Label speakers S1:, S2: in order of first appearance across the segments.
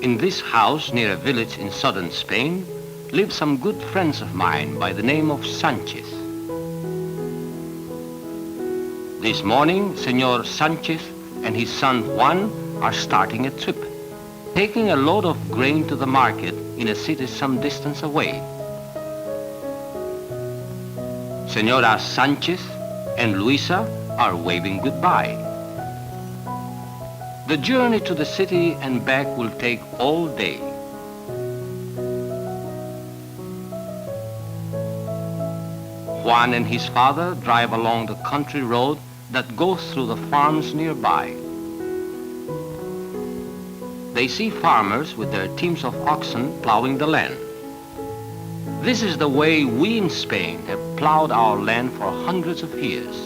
S1: In this house near a village in southern Spain live some good friends of mine by the name of Sanchez. This morning, Senor Sanchez and his son Juan are starting a trip, taking a load of grain to the market in a city some distance away. Senora Sanchez and Luisa are waving goodbye. The journey to the city and back will take all day. Juan and his father drive along the country road that goes through the farms nearby. They see farmers with their teams of oxen plowing the land. This is the way we in Spain have plowed our land for hundreds of years.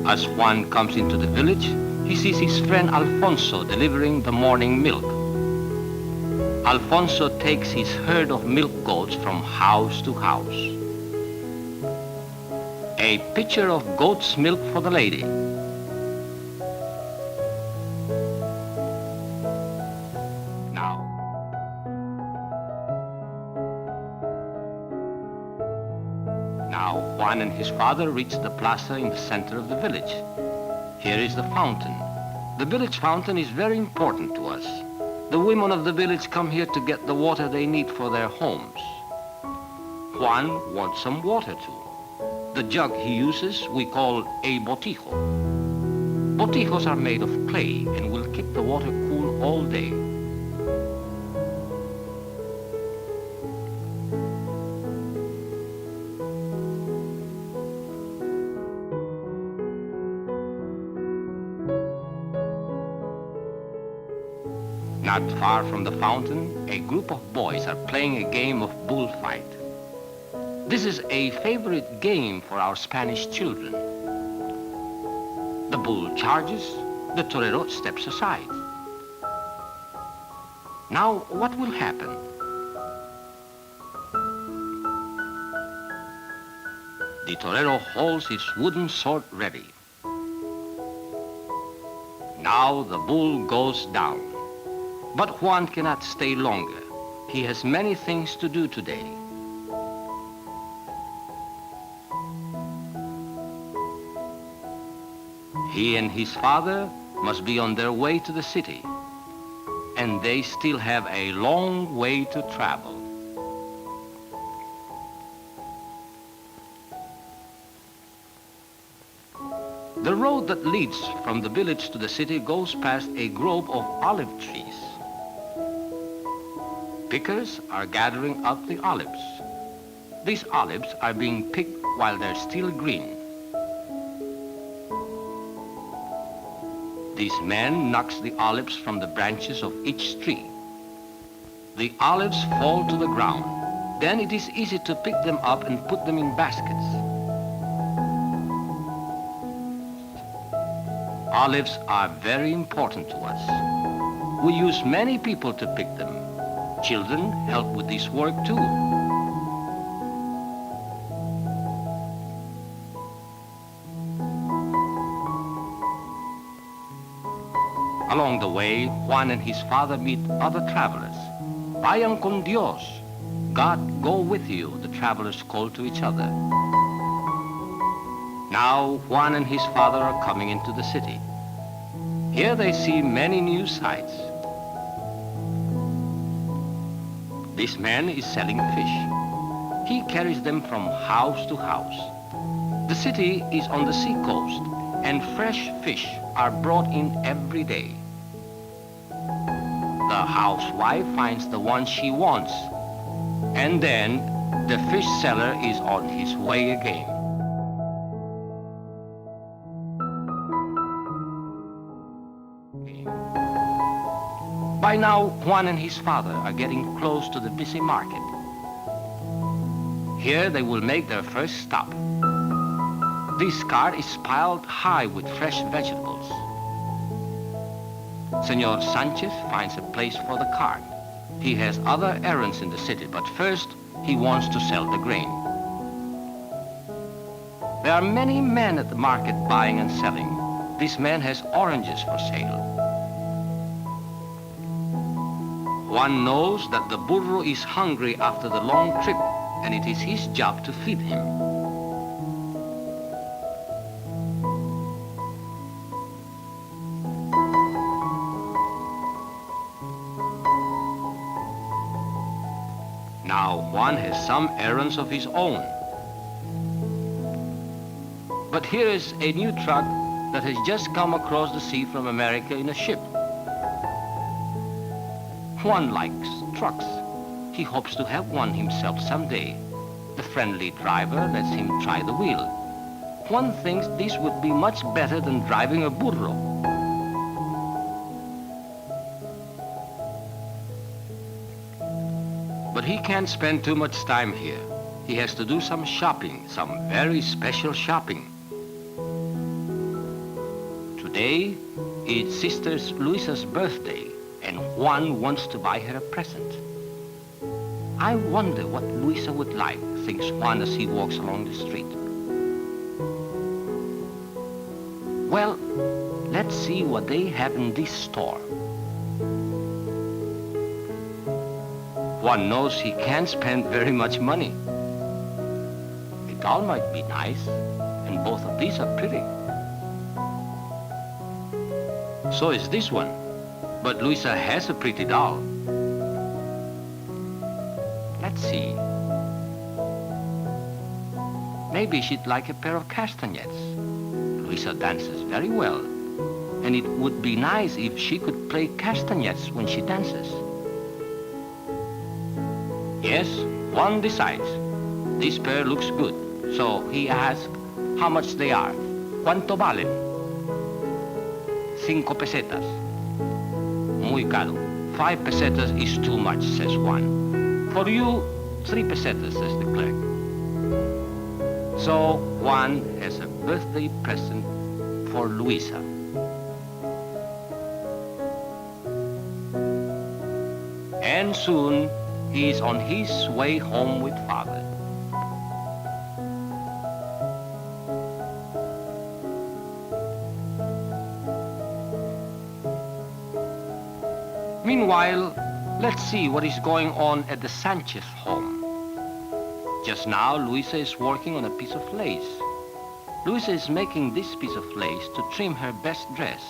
S1: As Juan comes into the village, he sees his friend Alfonso delivering the morning milk. Alfonso takes his herd of milk goats from house to house. A pitcher of goat's milk for the lady. Now Juan and his father reach the plaza in the center of the village. Here is the fountain. The village fountain is very important to us. The women of the village come here to get the water they need for their homes. Juan wants some water too. The jug he uses we call a botijo. Botijos are made of clay and will keep the water cool all day. Not far from the fountain, a group of boys are playing a game of bullfight. This is a favorite game for our Spanish children. The bull charges, the torero steps aside. Now, what will happen? The torero holds his wooden sword ready. Now the bull goes down. But Juan cannot stay longer. He has many things to do today. He and his father must be on their way to the city, and they still have a long way to travel. The road that leads from the village to the city goes past a grove of olive trees. Pickers are gathering up the olives. These olives are being picked while they're still green. This man knocks the olives from the branches of each tree. The olives fall to the ground. Then it is easy to pick them up and put them in baskets. Olives are very important to us. We use many people to pick them. Children help with this work too. Along the way, Juan and his father meet other travelers. Vayan con Dios. God go with you, the travelers call to each other. Now Juan and his father are coming into the city. Here they see many new sights. This man is selling fish. He carries them from house to house. The city is on the seacoast, and fresh fish are brought in every day. The housewife finds the one she wants, and then the fish seller is on his way again. By now, Juan and his father are getting close to the busy market. Here they will make their first stop. This cart is piled high with fresh vegetables. Senor Sanchez finds a place for the cart. He has other errands in the city, but first he wants to sell the grain. There are many men at the market buying and selling. This man has oranges for sale. Juan knows that the burro is hungry after the long trip, and it is his job to feed him. Now Juan has some errands of his own. But here is a new truck that has just come across the sea from America in a ship. Juan likes trucks. He hopes to have one himself someday. The friendly driver lets him try the wheel. Juan thinks this would be much better than driving a burro. But he can't spend too much time here. He has to do some shopping, some very special shopping. Today is Sister Luisa's birthday, and Juan wants to buy her a present. I wonder what Luisa would like, thinks Juan as he walks along the street. Well, let's see what they have in this store. Juan knows he can't spend very much money. A doll might be nice, and both of these are pretty. So is this one, but Luisa has a pretty doll. Let's see. Maybe she'd like a pair of castanets. Luisa dances very well, and it would be nice if she could play castanets when she dances. Yes, Juan decides. This pair looks good, so he asks how much they are. ¿Cuánto valen? 5 pesetas. Muy caro. 5 pesetas is too much, says Juan. For you, 3 pesetas, says the clerk. So Juan has a birthday present for Luisa. And soon he is on his way home with Father. Meanwhile, let's see what is going on at the Sanchez home. Just now, Luisa is working on a piece of lace. Luisa is making this piece of lace to trim her best dress.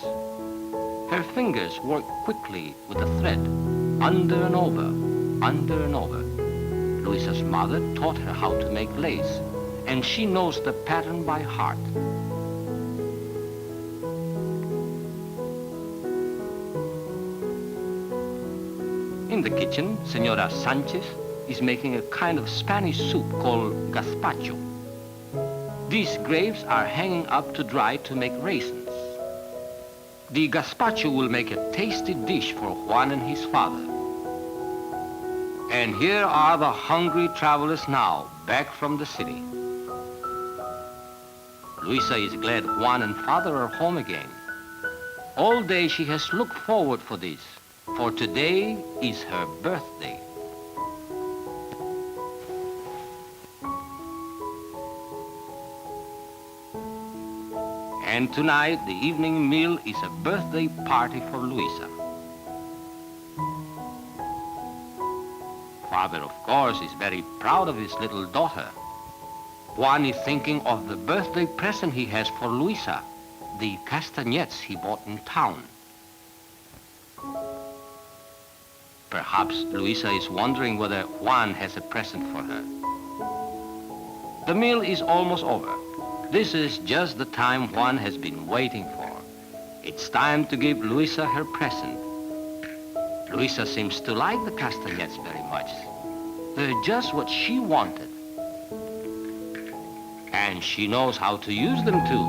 S1: Her fingers work quickly with the thread, under and over, under and over. Luisa's mother taught her how to make lace, and she knows the pattern by heart. In the kitchen, Senora Sanchez is making a kind of Spanish soup called gazpacho. These grapes are hanging up to dry to make raisins. The gazpacho will make a tasty dish for Juan and his father. And here are the hungry travelers now, back from the city. Luisa is glad Juan and father are home again. All day she has looked forward for this, for today is her birthday. And tonight, the evening meal is a birthday party for Luisa. Father, of course, is very proud of his little daughter. Juan is thinking of the birthday present he has for Luisa, the castanets he bought in town. Perhaps Luisa is wondering whether Juan has a present for her. The meal is almost over. This is just the time Juan has been waiting for. It's time to give Luisa her present. Luisa seems to like the castanets very much. They're just what she wanted. And she knows how to use them too.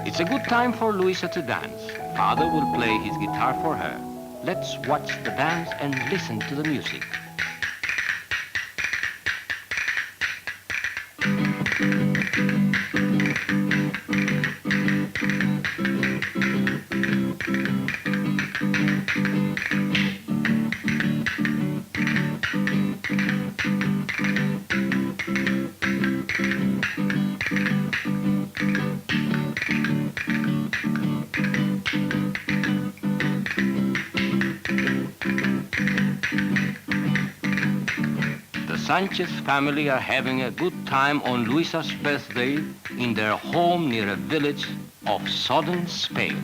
S1: It's a good time for Luisa to dance. Father will play his guitar for her. Let's watch the dance and listen to the music. Sanchez family are having a good time on Luisa's birthday in their home near a village of southern Spain.